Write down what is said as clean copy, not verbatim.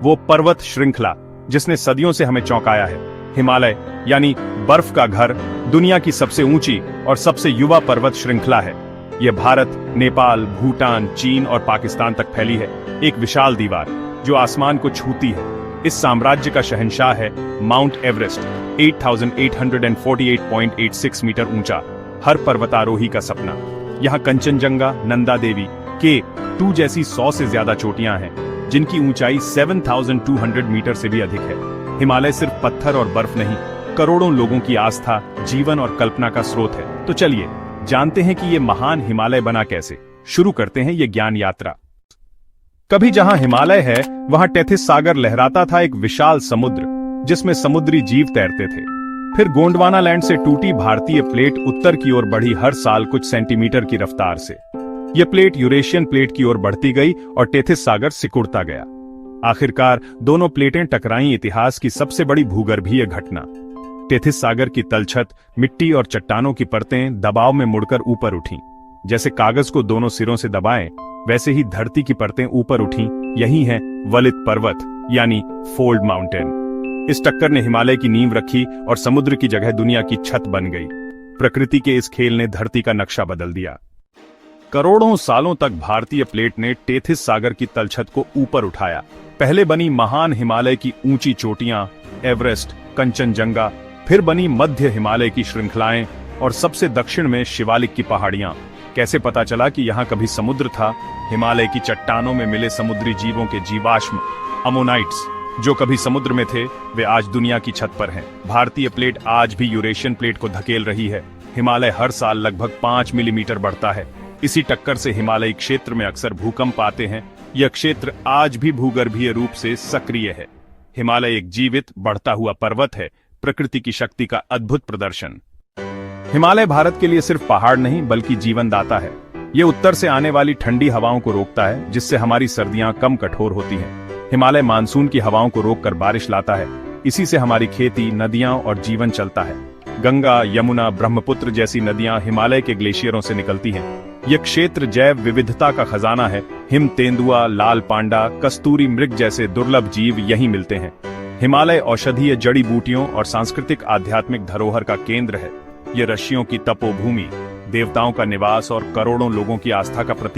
वो पर्वत श्रृंखला जिसने सदियों से हमें चौंकाया है। हिमालय यानी बर्फ का घर दुनिया की सबसे ऊंची और सबसे युवा पर्वत श्रृंखला है। यह भारत, नेपाल, भूटान, चीन और पाकिस्तान तक फैली है, एक विशाल दीवार जो आसमान को छूती है। इस साम्राज्य का शहंशाह है माउंट एवरेस्ट, 8848.86 मीटर ऊंचा, हर पर्वतारोही का सपना। यहाँ कंचनजंगा, नंदा देवी, K2 जैसी 100 से ज्यादा चोटियां हैं, जिनकी ऊंचाई 7200 मीटर से भी अधिक है। हिमालय सिर्फ पत्थर और बर्फ नहीं, करोड़ों लोगों की आस्था, जीवन और कल्पना का स्रोत है। तो चलिए जानते हैं कि ये महान हिमालय बना कैसे। शुरू करते हैं ये ज्ञान यात्रा। कभी जहां हिमालय है वहां टेथिस सागर लहराता था, एक विशाल समुद्र जिसमें समुद्री जीव तैरते थे। फिर गोंडवाना लैंड से टूटी भारतीय प्लेट उत्तर की ओर बढ़ी, हर साल कुछ सेंटीमीटर की रफ्तार से। यह प्लेट यूरेशियन प्लेट की ओर बढ़ती गई और टेथिस सागर सिकुड़ता गया। आखिरकार दोनों प्लेटें टकराई, इतिहास की सबसे बड़ी भूगर्भीय घटना। टेथिस सागर की तलछट, मिट्टी और चट्टानों की परतें दबाव में मुड़कर ऊपर उठीं। जैसे कागज को दोनों सिरों से दबाएं, वैसे ही धरती की परतें ऊपर उठीं। यही है वलित पर्वत यानी फोल्ड माउंटेन। इस टक्कर ने हिमालय की नींव रखी और समुद्र की जगह दुनिया की छत बन गई। प्रकृति के इस खेल ने धरती का नक्शा बदल दिया। करोड़ों सालों तक भारतीय प्लेट ने टेथिस सागर की तलछट को ऊपर उठाया। पहले बनी महान हिमालय की ऊंची चोटियां, एवरेस्ट, कंचनजंगा, फिर बनी मध्य हिमालय की श्रृंखलाएं और सबसे दक्षिण में शिवालिक की पहाड़ियां। कैसे पता चला कि यहाँ कभी समुद्र था? हिमालय की चट्टानों में मिले समुद्री जीवों के जीवाश्म, अमोनाइट्स, जो कभी समुद्र में थे, वे आज दुनिया की छत पर हैं। भारतीय प्लेट आज भी यूरेशियन प्लेट को धकेल रही है। हिमालय हर साल लगभग 5 मिलीमीटर बढ़ता है। इसी टक्कर से हिमालयी क्षेत्र में अक्सर भूकंप आते हैं। यह क्षेत्र आज भी भूगर्भीय रूप से सक्रिय है। हिमालय एक जीवित, बढ़ता हुआ पर्वत है, प्रकृति की शक्ति का अद्भुत प्रदर्शन। हिमालय भारत के लिए सिर्फ पहाड़ नहीं बल्कि जीवनदाता है। ये उत्तर से आने वाली ठंडी हवाओं को रोकता है, जिससे हमारी सर्दियां कम कठोर होती हैं। हिमालय मानसून की हवाओं को रोककर बारिश लाता है। इसी से हमारी खेती, नदियां और जीवन चलता है। गंगा, यमुना, ब्रह्मपुत्र जैसी नदियां हिमालय के ग्लेशियरों से निकलती हैं। यह क्षेत्र जैव विविधता का खजाना है। हिम तेंदुआ, लाल पांडा, कस्तूरी मृग जैसे दुर्लभ जीव यहीं मिलते हैं। हिमालय औषधीय जड़ी बूटियों और सांस्कृतिक आध्यात्मिक धरोहर का केंद्र है। ये ऋषियों की तपोभूमि, देवताओं का निवास और करोड़ों लोगों की आस्था का प्रतीक